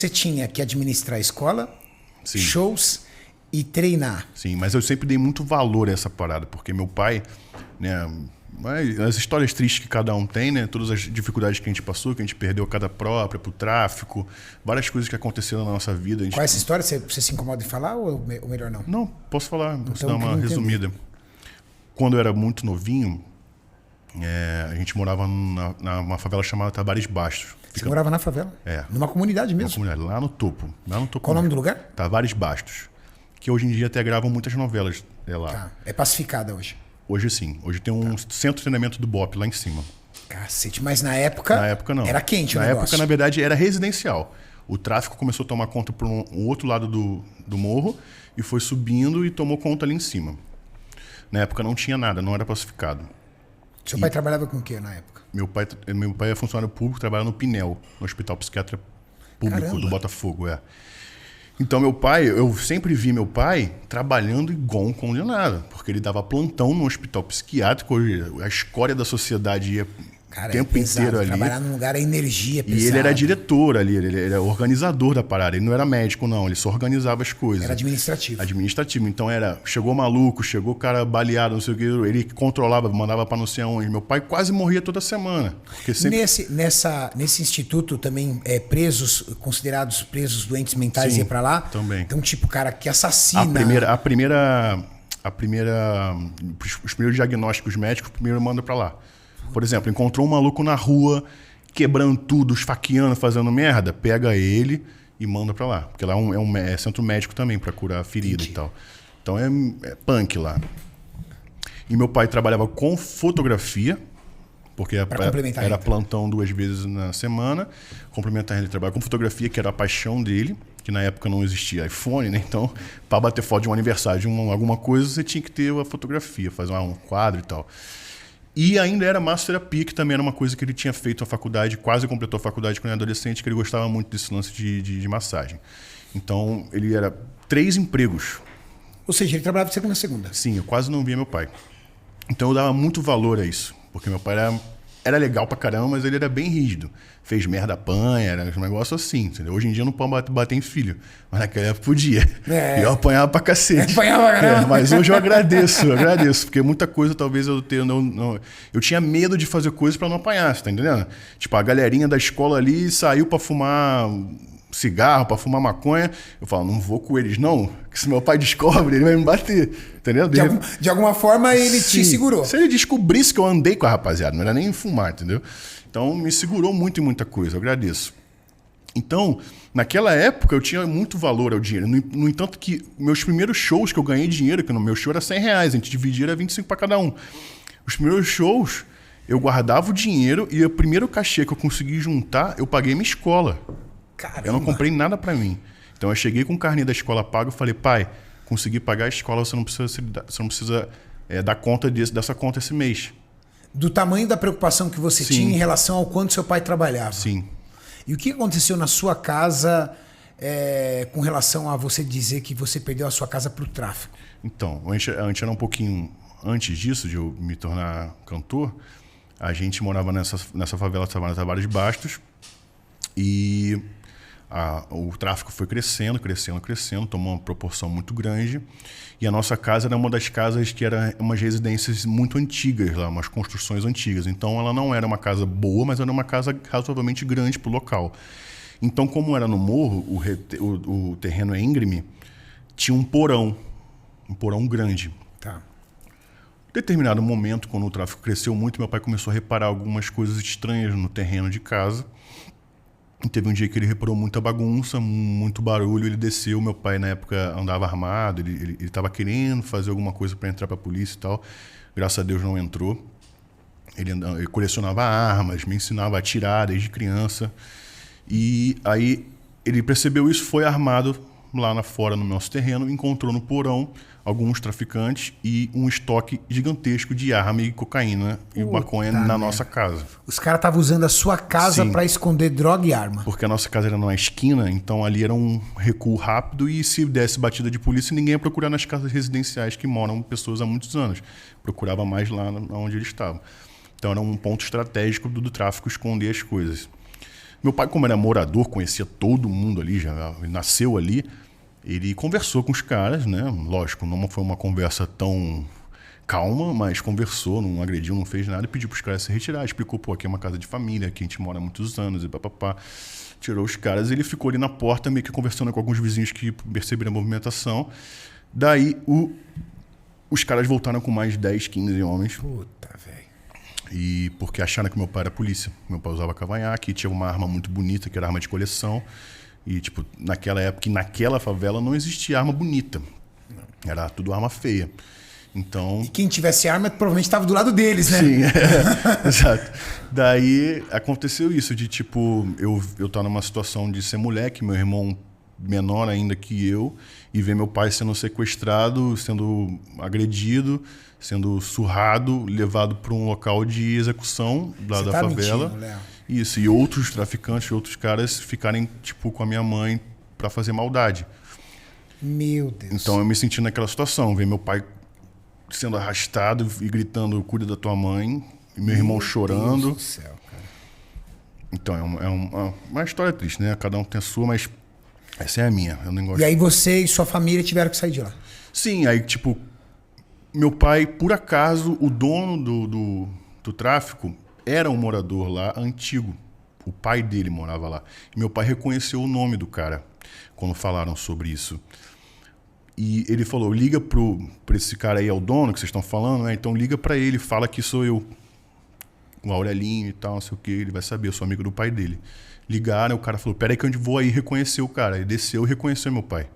Você tinha que administrar a escola, Sim. shows e treinar. Sim, mas eu sempre dei muito valor a essa parada, porque meu pai, né, as histórias tristes que cada um tem, né, todas as dificuldades que a gente passou, que a gente perdeu a casa própria pro tráfico, várias coisas que aconteceram na nossa vida. Qual é essa história? Você se incomoda em falar ou melhor não? Não, posso falar, posso Então, dar eu uma queria entender. resumida. Quando eu era muito novinho, a gente morava numa favela chamada Tavares Bastos. Você morava na favela? É. Numa comunidade Uma mesmo? comunidade, lá no topo. Qual o nome do lugar? Tavares Bastos. Que hoje em dia até gravam muitas novelas lá. Tá. É pacificada hoje. Hoje sim. Hoje tem um centro de treinamento do BOPE lá em cima. Cacete, mas na época. Na época não. Era quente o Na negócio. época, na verdade, era residencial. O tráfico começou a tomar conta por um outro lado do morro e foi subindo e tomou conta ali em cima. Na época não tinha nada, não era pacificado. Seu pai trabalhava com o que na época? Meu pai é funcionário público, trabalha no Pinel, no Hospital Psiquiatra Público Caramba. do Botafogo, Então meu pai, eu sempre vi meu pai trabalhando igual um condenado, porque ele dava plantão no hospital psiquiátrico, a escória da sociedade ia Cara, o tempo é pesado. inteiro ali. Trabalhar num lugar é energia pesada. E ele era diretor ali, ele era organizador da parada. Ele não era médico, não, ele só organizava as coisas. Era administrativo. Administrativo. Então chegou maluco, chegou cara baleado, não sei o que, ele controlava, mandava pra não sei aonde. Meu pai quase morria toda semana. Porque sempre... Nesse instituto também, considerados presos doentes mentais, Sim, ia pra lá? também. Então, tipo, cara que assassina. Os primeiros diagnósticos médicos, primeiro manda pra lá. Por exemplo, encontrou um maluco na rua, quebrando tudo, esfaqueando, fazendo merda, pega ele e manda pra lá. Porque lá é centro médico também, pra curar ferida. Entendi. E tal. Então é punk lá. E meu pai trabalhava com fotografia, porque complementar era ainda. plantão 2 vezes na semana. Complementar ele trabalhava com fotografia, que era a paixão dele, que na época não existia iPhone, né? Então, para bater foto de um aniversário, de alguma coisa, você tinha que ter a fotografia, fazer um quadro e tal. E ainda era massoterapia, que também era uma coisa que ele tinha feito na faculdade, quase completou a faculdade quando era adolescente, que ele gostava muito desse lance de massagem. Então, ele era 3 empregos. Ou seja, ele trabalhava de segunda a segunda. Sim, eu quase não via meu pai. Então, eu dava muito valor a isso, porque meu pai era legal pra caramba, mas ele era bem rígido. Fez merda, apanha, era um negócio assim, entendeu? Hoje em dia não pode bater em filho, mas naquela época podia. E eu apanhava pra cacete. Apanhava pra caramba. Mas hoje eu agradeço, porque muita coisa talvez eu tenha... Eu tinha medo de fazer coisas pra não apanhar, você tá entendendo? Tipo, a galerinha da escola ali saiu pra fumar cigarro, pra fumar maconha. Eu falo, não vou com eles não, que se meu pai descobre, ele vai me bater, entendeu? De alguma forma ele te segurou. Se ele descobrisse que eu andei com a rapaziada, não era nem fumar, entendeu? Então me segurou muito em muita coisa, eu agradeço. Então, naquela época eu tinha muito valor ao dinheiro. No entanto que meus primeiros shows que eu ganhei dinheiro, que no meu show era R$100, a gente dividia, era 25 para cada um. Os primeiros shows, eu guardava o dinheiro e o primeiro cachê que eu consegui juntar, eu paguei minha escola. Caramba. Eu não comprei nada pra mim. Então eu cheguei com o carnê da escola pago e falei, pai, consegui pagar a escola, você não precisa dar conta dessa conta esse mês. Do tamanho da preocupação que você Sim. tinha em relação ao quanto seu pai trabalhava. Sim. E o que aconteceu na sua casa com relação a você dizer que você perdeu a sua casa pro tráfico? Então, a gente era um pouquinho antes disso, de eu me tornar cantor, a gente morava nessa favela chamada Tavares Bastos e o tráfico foi crescendo, tomou uma proporção muito grande. E a nossa casa era uma das casas que era umas residências muito antigas lá, umas construções antigas. Então ela não era uma casa boa, mas era uma casa razoavelmente grande para o local. Então, como era no morro, o terreno é íngreme, tinha um porão grande. Tá. Em determinado momento, quando o tráfico cresceu muito, meu pai começou a reparar algumas coisas estranhas no terreno de casa. E teve um dia que ele reparou muita bagunça, muito barulho, ele desceu. Meu pai, na época, andava armado, ele estava querendo fazer alguma coisa para entrar para a polícia e tal. Graças a Deus não entrou. Ele colecionava armas, me ensinava a atirar desde criança. E aí ele percebeu isso, foi armado lá fora no nosso terreno, encontrou no porão alguns traficantes e um estoque gigantesco de arma e cocaína e maconha na nossa casa. Os caras estavam usando a sua casa para esconder droga e arma. Porque a nossa casa era numa esquina, então ali era um recuo rápido e se desse batida de polícia, ninguém ia procurar nas casas residenciais que moram pessoas há muitos anos. Procurava mais lá onde eles estavam. Então era um ponto estratégico do tráfico esconder as coisas. Meu pai, como era morador, conhecia todo mundo ali, já nasceu ali, ele conversou com os caras, né? Lógico, não foi uma conversa tão calma, mas conversou, não agrediu, não fez nada, e pediu para os caras se retirar, explicou, pô, aqui é uma casa de família, aqui a gente mora há muitos anos, e papapá. Tirou os caras, e ele ficou ali na porta, meio que conversando com alguns vizinhos que perceberam a movimentação. Daí, os caras voltaram com mais 10, 15 homens. Puta, velho. E porque acharam que meu pai era polícia. Meu pai usava cavanhaque, tinha uma arma muito bonita, que era arma de coleção. E, tipo, naquela época, naquela favela, não existia arma bonita. Era tudo arma feia. Então... E quem tivesse arma provavelmente estava do lado deles, né? Sim, exato. Daí aconteceu isso, de tipo, eu tava numa situação de ser moleque, meu irmão menor ainda que eu, e ver meu pai sendo sequestrado, sendo agredido, sendo surrado, levado para um local de execução lá da favela. Mentindo, Léo. Isso, e outros traficantes, outros caras ficarem tipo com a minha mãe para fazer maldade. Meu Deus. Então eu me senti naquela situação, ver meu pai sendo arrastado e gritando, cuida da tua mãe, e meu irmão chorando. Deus do céu, cara. Então é uma história triste, né? Cada um tem a sua, mas essa é a minha. Eu nem gosto. E aí você e sua família tiveram que sair de lá? Sim, aí tipo, meu pai, por acaso, o dono do tráfico era um morador lá antigo. O pai dele morava lá. E meu pai reconheceu o nome do cara quando falaram sobre isso. E ele falou, liga pra esse cara aí, é o dono que vocês estão falando, né? Então liga pra ele, fala que sou eu. O Aurelinho e tal, não sei o que, ele vai saber, eu sou amigo do pai dele. Ligaram, o cara falou, peraí que eu vou aí reconhecer o cara. Ele desceu e reconheceu meu pai.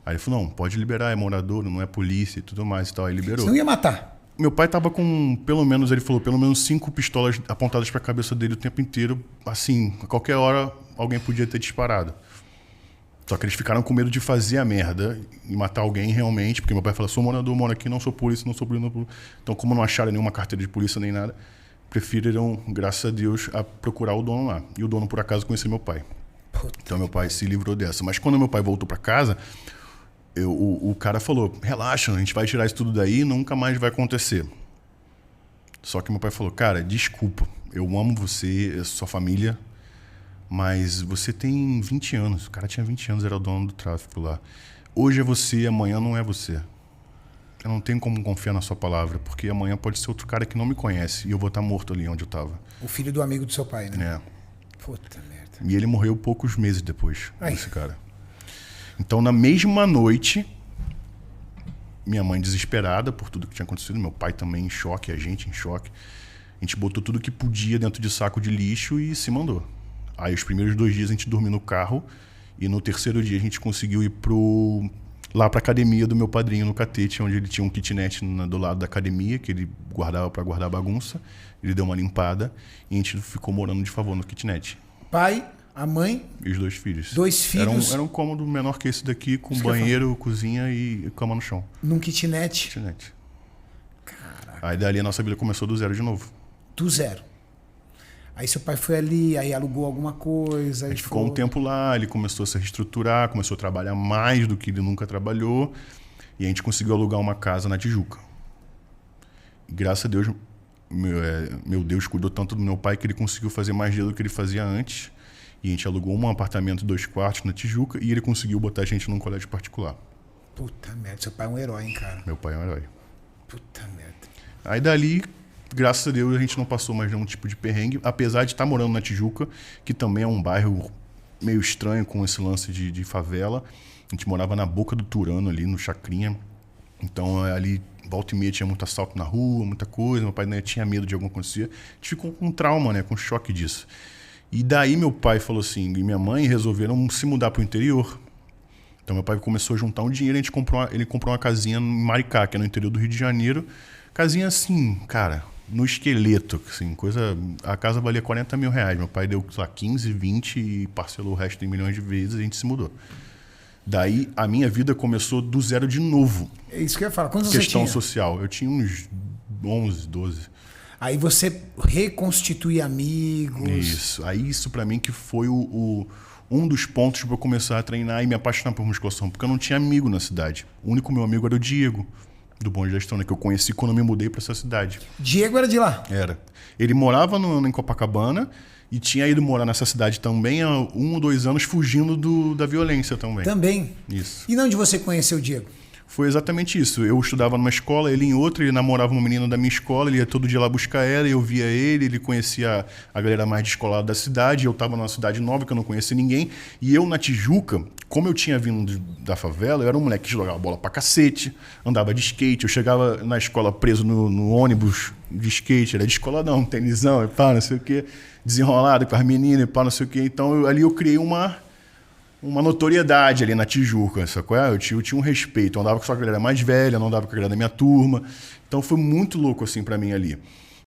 Aí ele falou, não, pode liberar, é morador, não é polícia e tudo mais e tal. Aí liberou. Você não ia matar? Meu pai tava com, pelo menos, ele falou, pelo menos 5 pistolas apontadas pra cabeça dele o tempo inteiro. Assim, a qualquer hora alguém podia ter disparado. Só que eles ficaram com medo de fazer a merda e matar alguém realmente, porque meu pai falou, sou morador, moro aqui, não sou polícia, não sou polícia, não sou polícia. Então, como não acharam nenhuma carteira de polícia nem nada, preferiram, graças a Deus, a procurar o dono lá. E o dono, por acaso, conhecia meu pai. Puta. Então, meu pai se livrou dessa. Mas quando meu pai voltou pra casa, o cara falou, relaxa, a gente vai tirar isso tudo daí e nunca mais vai acontecer. Só que meu pai falou, cara, desculpa, eu amo você, sua família, mas você tem 20 anos. O cara tinha 20 anos, era o dono do tráfico lá. Hoje é você, amanhã não é você. Eu não tenho como confiar na sua palavra, porque amanhã pode ser outro cara que não me conhece e eu vou estar morto ali onde eu estava. O filho do amigo do seu pai, né? É. Puta merda. E ele morreu poucos meses depois, esse cara. Então, na mesma noite, minha mãe desesperada por tudo que tinha acontecido, meu pai também em choque, a gente em choque. A gente botou tudo que podia dentro de saco de lixo e se mandou. Aí, os primeiros 2 dias a gente dormiu no carro e no terceiro dia a gente conseguiu ir lá pra academia do meu padrinho no Catete, onde ele tinha um kitnet do lado da academia, que ele guardava para guardar bagunça. Ele deu uma limpada e a gente ficou morando de favor no kitnet. Pai, a mãe... E os 2 filhos. 2 filhos... Era um cômodo menor que esse daqui, com banheiro, cozinha e cama no chão. Num kitnet. Kitnet. Caraca. Aí dali a nossa vida começou do zero de novo. Do zero. Aí seu pai foi ali, aí alugou alguma coisa... A gente ficou um tempo lá, ele começou a se reestruturar, começou a trabalhar mais do que ele nunca trabalhou. E a gente conseguiu alugar uma casa na Tijuca. E graças a Deus, meu Deus cuidou tanto do meu pai que ele conseguiu fazer mais dinheiro do que ele fazia antes. E a gente alugou um apartamento 2 quartos na Tijuca e ele conseguiu botar a gente num colégio particular. Puta merda, seu pai é um herói, hein, cara? Meu pai é um herói. Puta merda. Aí dali, graças a Deus, a gente não passou mais nenhum tipo de perrengue, apesar de estar morando na Tijuca, que também é um bairro meio estranho com esse lance de favela. A gente morava na boca do Turano ali, no Chacrinha. Então ali, volta e meia, tinha muito assalto na rua, muita coisa. Meu pai, né, tinha medo de alguma coisa acontecer. A gente ficou com trauma, né, com choque disso. E daí meu pai falou assim, e minha mãe resolveram se mudar para o interior. Então meu pai começou a juntar um dinheiro, ele comprou uma casinha em Maricá, que é no interior do Rio de Janeiro. Casinha assim, cara, no esqueleto, assim, a casa valia 40 mil reais. Meu pai deu, sei lá, 15, 20 e parcelou o resto em milhões de vezes e a gente se mudou. Daí a minha vida começou do zero de novo. É isso que eu ia falar. Quantos você tinha? Questão social. Eu tinha uns 11, 12. Aí você reconstitui amigos. Isso. Aí isso pra mim que foi um dos pontos para eu começar a treinar e me apaixonar por musculação, porque eu não tinha amigo na cidade. O único meu amigo era o Diego, do Bom de Gestão, né, que eu conheci quando eu me mudei para essa cidade. Diego era de lá? Era. Ele morava em Copacabana E tinha ido morar nessa cidade também há 1 ou 2 anos, fugindo da violência também. Também? Isso. E onde você conheceu o Diego? Foi exatamente isso. Eu estudava numa escola, ele em outra, ele namorava uma menina da minha escola, ele ia todo dia lá buscar ela, eu via ele conhecia a galera mais descolada da cidade, eu estava numa cidade nova que eu não conhecia ninguém, e eu na Tijuca, como eu tinha vindo da favela, eu era um moleque que jogava bola pra cacete, andava de skate, eu chegava na escola preso no ônibus de skate, era de escola não, tenisão, e pá, não sei o quê, desenrolado com as meninas, e pá, não sei o quê, então ali eu criei uma notoriedade ali na Tijuca, sacou? Eu tinha um respeito, eu andava com a galera mais velha, não andava com a galera da minha turma, então foi muito louco assim pra mim ali.